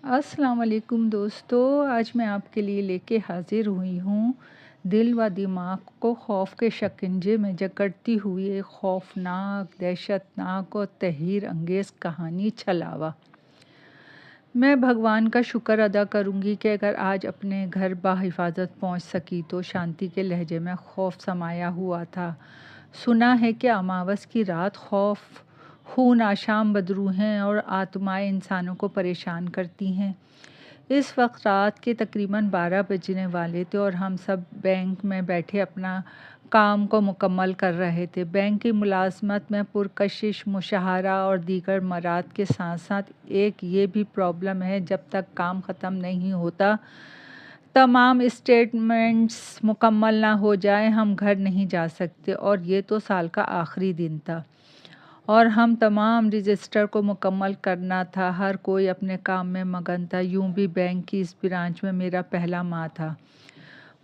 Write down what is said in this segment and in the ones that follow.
अस्सलाम वालेकुम दोस्तों, आज मैं आपके लिए लेके हाज़िर हुई हूँ दिल व दिमाग को खौफ के शिकंजे में जकड़ती हुई एक खौफनाक, दहशतनाक और तहरीर अंगेज़ कहानी छलावा। मैं भगवान का शुक्र अदा करूँगी कि अगर आज अपने घर बाहिफ़ाज़त पहुँच सकी तो शांति के लहजे में खौफ समाया हुआ था। सुना है कि अमावस की रात खौफ, खून आशाम बदरूहें और आत्माएँ इंसानों को परेशान करती हैं। इस वक्त रात के तकरीबन 12 बजने वाले थे और हम सब बैंक में बैठे अपना काम को मुकम्मल कर रहे थे। बैंक की मुलाज़मत में पुरकशिश, मुशाहरा और दीगर मराद के साथ साथ एक ये भी प्रॉब्लम है, जब तक काम ख़त्म नहीं होता, तमाम स्टेटमेंट्स मुकम्मल ना हो जाएं, हम घर नहीं जा सकते। और ये तो साल का आखिरी दिन था और हम तमाम रजिस्टर को मुकम्मल करना था। हर कोई अपने काम में मगन था। यूं भी बैंक की इस ब्रांच में मेरा पहला माह था।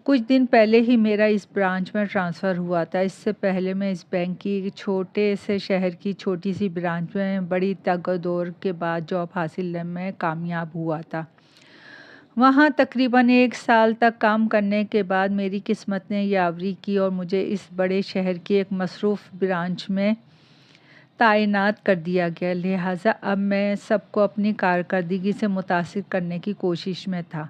कुछ दिन पहले ही मेरा इस ब्रांच में ट्रांसफ़र हुआ था। इससे पहले मैं इस बैंक की एक छोटे से शहर की छोटी सी ब्रांच में बड़ी तगदौर के बाद जॉब हासिल में कामयाब हुआ था। वहाँ तकरीबन 1 साल तक काम करने के बाद मेरी किस्मत ने यावरी की और मुझे इस बड़े शहर की एक मसरूफ़ ब्रांच में तैनात कर दिया गया। लिहाजा अब मैं सबको अपनी कारकर्दगी से मुतासिर करने की कोशिश में था।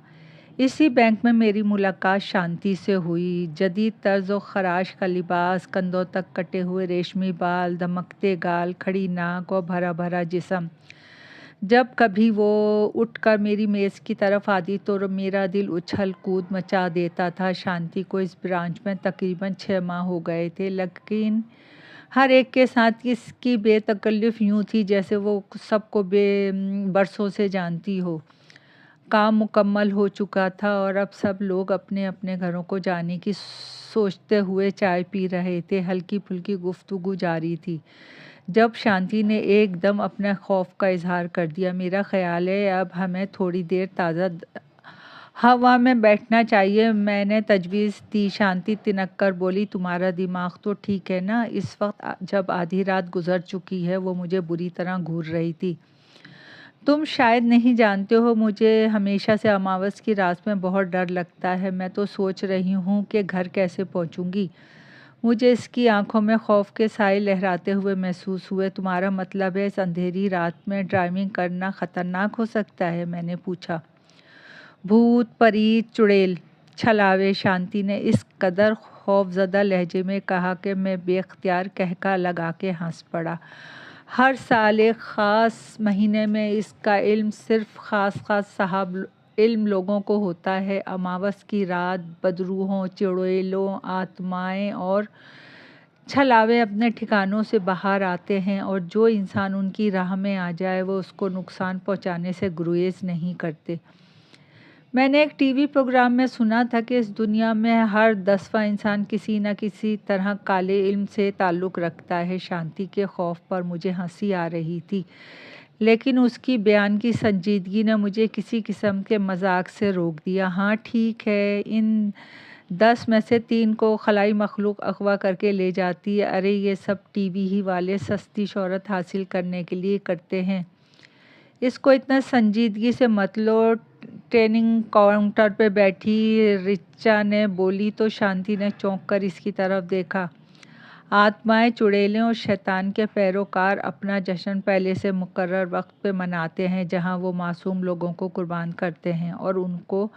इसी बैंक में मेरी मुलाकात शांति से हुई। जदीद तर्ज और ख़राश का लिबास, कंधों तक कटे हुए रेशमी बाल, धमकते गाल, खड़ी नाक और भरा भरा जिस्म। जब कभी वो उठकर मेरी मेज़ की तरफ आती तो मेरा दिल उछल कूद मचा देता था। शांति को इस ब्रांच में तकरीबन 6 माह हो गए थे, लेकिन हर एक के साथ इसकी बेतकल्लुफ़ यूँ थी जैसे वो सबको बरसों से जानती हो। काम मुकम्मल हो चुका था और अब सब लोग अपने अपने घरों को जाने की सोचते हुए चाय पी रहे थे। हल्की फुल्की गुफ्तगू जारी थी जब शांति ने एकदम अपने खौफ का इजहार कर दिया। मेरा ख्याल है अब हमें थोड़ी देर ताज़ा हवा में बैठना चाहिए। मैंने तजवीज़ दी। शांति तिनक कर बोली, तुम्हारा दिमाग तो ठीक है ना? इस वक्त जब आधी रात गुजर चुकी है, वो मुझे बुरी तरह घूर रही थी। तुम शायद नहीं जानते हो, मुझे हमेशा से अमावस की रात में बहुत डर लगता है। मैं तो सोच रही हूँ कि घर कैसे पहुँचूँगी। मुझे इसकी आंखों में खौफ के साए लहराते हुए महसूस हुए। तुम्हारा मतलब है इस अंधेरी रात में ड्राइविंग करना ख़तरनाक हो सकता है? मैंने पूछा। भूत, परीत, चुड़ैल, छलावे, शांति ने इस कदर खौफज़दा लहजे में कहा कि मैं बेख्तियार कहका लगा के हंस पड़ा। हर साल एक ख़ास महीने में इसका इल्म सिर्फ़ ख़ास साहब इल्म लोगों को होता है। अमावस की रात बदरूहों, चुड़ैलों, आत्माएं और छलावे अपने ठिकानों से बाहर आते हैं और जो इंसान उनकी राह में आ जाए वो उसको नुकसान पहुंचाने से गुरेज नहीं करते। मैंने एक टीवी प्रोग्राम में सुना था कि इस दुनिया में हर 10वां इंसान किसी न किसी तरह काले इल्म से ताल्लुक़ रखता है। शांति के खौफ पर मुझे हंसी आ रही थी, लेकिन उसकी बयान की संजीदगी ने मुझे किसी किस्म के मजाक से रोक दिया। हाँ ठीक है, इन 10 में से 3 को खलाई मखलूक अगवा करके ले जाती है। अरे ये सब टीवी ही वाले सस्ती शोहरत हासिल करने के लिए करते हैं। इसको इतना संजीदगी से मत लो। ट्रेनिंग काउंटर पे बैठी रिचा ने बोली तो शांति ने चौंक कर इसकी तरफ देखा। आत्माएं, चुड़ैलें और शैतान के पैरोकार अपना जश्न पहले से मुकर्रर वक्त पे मनाते हैं, जहां वो मासूम लोगों को कुर्बान करते हैं और उनको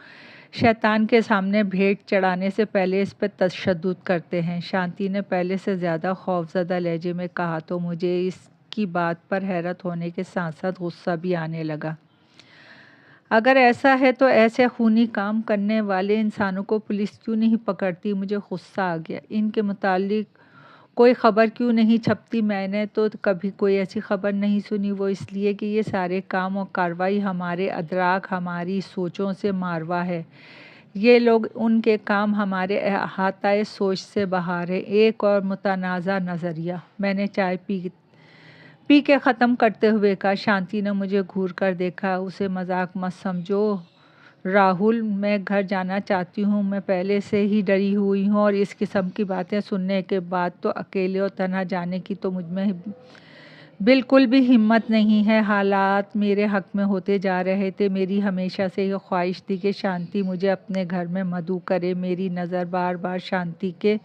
शैतान के सामने भेंट चढ़ाने से पहले इस पर तशद्दुद करते हैं। शांति ने पहले से ज़्यादा खौफज़दा लहजे में कहा तो मुझे इसकी बात पर हैरत होने के साथ साथ गुस्सा भी आने लगा। अगर ऐसा है तो ऐसे खूनी काम करने वाले इंसानों को पुलिस क्यों नहीं पकड़ती? मुझे गुस्सा आ गया। इनके मुतालिक कोई ख़बर क्यों नहीं छपती? मैंने तो कभी कोई ऐसी ख़बर नहीं सुनी। वो इसलिए कि ये सारे काम और कार्रवाई हमारे अदराक, हमारी सोचों से मारवा है। ये लोग, उनके काम हमारे अहाताए सोच से बाहर है। एक और मुतनाज़ा नज़रिया। मैंने चाय पी के ख़त्म करते हुए कहा। शांति ने मुझे घूर कर देखा। उसे मजाक मत समझो राहुल, मैं घर जाना चाहती हूँ। मैं पहले से ही डरी हुई हूँ और इस किस्म की बातें सुनने के बाद तो अकेले और तन्हा जाने की तो मुझ में बिल्कुल भी हिम्मत नहीं है। हालात मेरे हक में होते जा रहे थे। मेरी हमेशा से ये ख्वाहिश थी कि शांति मुझे अपने घर में मधु करे। मेरी नज़र बार बार शांति के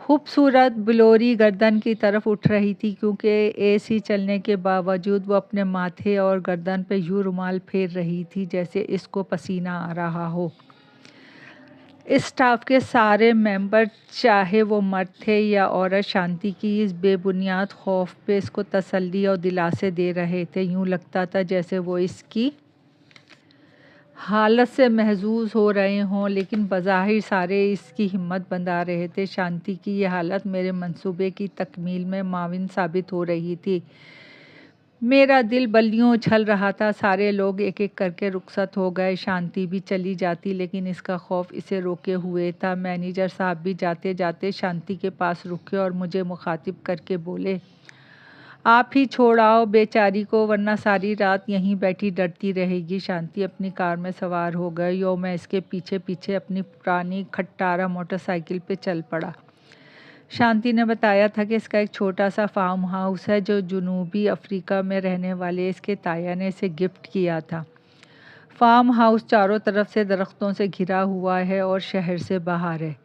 खूबसूरत बिलोरी गर्दन की तरफ उठ रही थी, क्योंकि एसी चलने के बावजूद वो अपने माथे और गर्दन पे यूं रुमाल फेर रही थी जैसे इसको पसीना आ रहा हो। स्टाफ के सारे मेंबर, चाहे वो मर्द थे या औरत, शांति की इस बेबुनियाद खौफ पे इसको तसल्ली और दिलासे दे रहे थे। यूं लगता था जैसे वो इसकी हालत से महजूज हो रहे हों, लेकिन बज़ाहिर सारे इसकी हिम्मत बंधा रहे थे। शांति की ये हालत मेरे मंसूबे की तकमील में माविन साबित हो रही थी। मेरा दिल बल्लियों उछल रहा था। सारे लोग एक एक करके रुखसत हो गए, शांति भी चली जाती, लेकिन इसका खौफ इसे रोके हुए था। मैनेजर साहब भी जाते जाते शांति के पास रुके और मुझे मुखातिब करके बोले, आप ही छोड़ आओ बेचारी को, वरना सारी रात यहीं बैठी डरती रहेगी। शांति अपनी कार में सवार हो गई और मैं इसके पीछे पीछे अपनी पुरानी खट्टारा मोटरसाइकिल पे चल पड़ा। शांति ने बताया था कि इसका एक छोटा सा फार्म हाउस है जो जनूबी अफ्रीका में रहने वाले इसके ताया ने इसे गिफ्ट किया था। फार्म हाउस चारों तरफ से दरख्तों से घिरा हुआ है और शहर से बाहर है।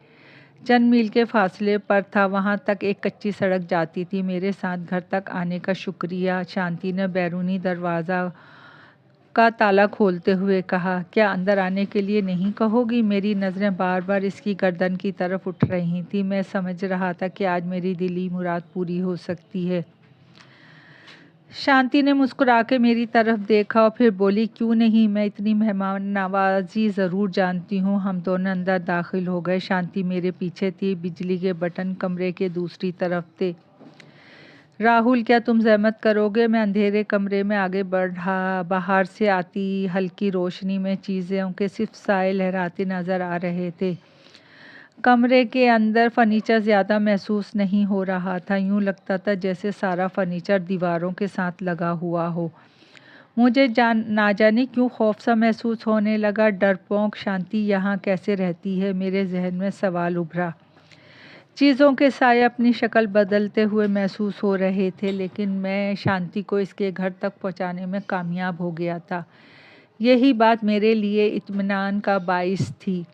चंद मील के फासले पर था। वहाँ तक एक कच्ची सड़क जाती थी। मेरे साथ घर तक आने का शुक्रिया, शांति ने बैरूनी दरवाज़ा का ताला खोलते हुए कहा। क्या अंदर आने के लिए नहीं कहोगी? मेरी नज़रें बार बार इसकी गर्दन की तरफ उठ रही थी। मैं समझ रहा था कि आज मेरी दिली मुराद पूरी हो सकती है। शांति ने मुस्कुरा के मेरी तरफ देखा और फिर बोली, क्यों नहीं, मैं इतनी मेहमान नवाजी ज़रूर जानती हूँ। हम दोनों अंदर दाखिल हो गए। शांति मेरे पीछे थी। बिजली के बटन कमरे के दूसरी तरफ थे। राहुल, क्या तुम ज़हमत करोगे? मैं अंधेरे कमरे में आगे बढ़ा। बाहर से आती हल्की रोशनी में चीज़ों के सिर्फ साए लहराते नज़र आ रहे थे। कमरे के अंदर फर्नीचर ज़्यादा महसूस नहीं हो रहा था। यूं लगता था जैसे सारा फर्नीचर दीवारों के साथ लगा हुआ हो। मुझे ना जाने क्यों खौफ सा महसूस होने लगा। डरपोक शांति यहाँ कैसे रहती है? मेरे जहन में सवाल उभरा। चीज़ों के साए अपनी शक्ल बदलते हुए महसूस हो रहे थे, लेकिन मैं शांति को इसके घर तक पहुँचाने में कामयाब हो गया था। यही बात मेरे लिए इत्मीनान का बाइस थी।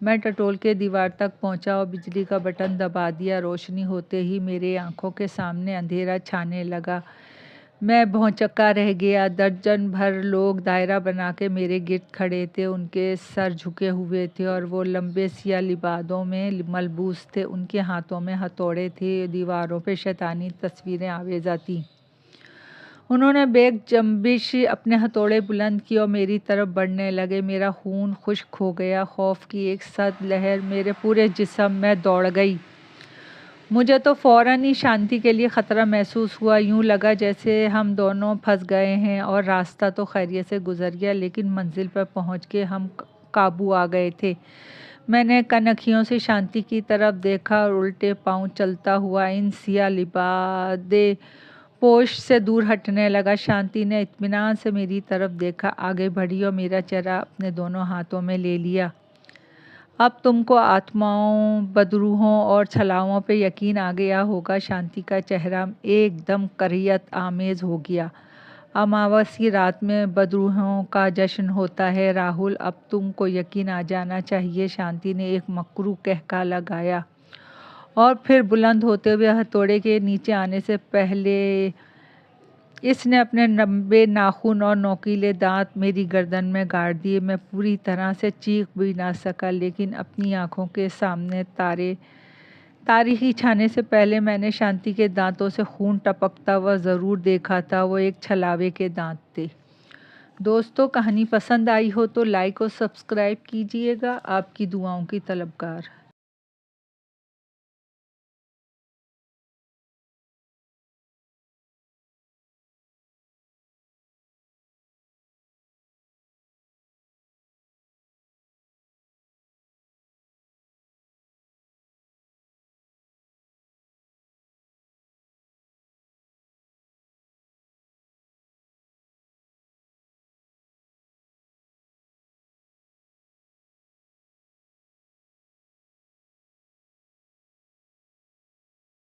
मैं टटोल के दीवार तक पहुंचा और बिजली का बटन दबा दिया। रोशनी होते ही मेरे आंखों के सामने अंधेरा छाने लगा। मैं भौंचक्का रह गया। दर्जन भर लोग दायरा बना के मेरे गिर्द खड़े थे। उनके सर झुके हुए थे और वो लंबे सिया लिबादों में मलबूस थे। उनके हाथों में हथौड़े थे। दीवारों पे शैतानी तस्वीरें आवेजा थीं। उन्होंने बेग जंबिश अपने हथौड़े बुलंद किए और मेरी तरफ बढ़ने लगे। मेरा खून खुश्क हो गया। खौफ की एक सख्त लहर मेरे पूरे जिस्म में दौड़ गई। मुझे तो फ़ौरन ही शांति के लिए ख़तरा महसूस हुआ। यूं लगा जैसे हम दोनों फंस गए हैं। और रास्ता तो खैरियत से गुजर गया, लेकिन मंजिल पर पहुंच के हम काबू आ गए थे। मैंने कनखियों से शांति की तरफ देखा और उल्टे पांव चलता हुआ इन सिया लिबादे पोश से दूर हटने लगा। शांति ने इत्मीनान से मेरी तरफ देखा, आगे बढ़ी और मेरा चेहरा अपने दोनों हाथों में ले लिया। अब तुमको आत्माओं, बदरूहों और छलाओं पे यकीन आ गया होगा। शांति का चेहरा एकदम करियत आमेज हो गया। अमावस की रात में बदरूहों का जश्न होता है राहुल, अब तुमको यकीन आ जाना चाहिए। शांति ने एक मकरू कहका लगाया और फिर बुलंद होते हुए हथौड़े के नीचे आने से पहले इसने अपने लंबे नाखून और नोकीले दांत मेरी गर्दन में गाड़ दिए। मैं पूरी तरह से चीख भी ना सका, लेकिन अपनी आंखों के सामने तारीखी छाने से पहले मैंने शांति के दांतों से खून टपकता हुआ ज़रूर देखा था। वो एक छलावे के दांत थे। दोस्तों, कहानी पसंद आई हो तो लाइक और सब्सक्राइब कीजिएगा। आपकी दुआओं की तलबगार।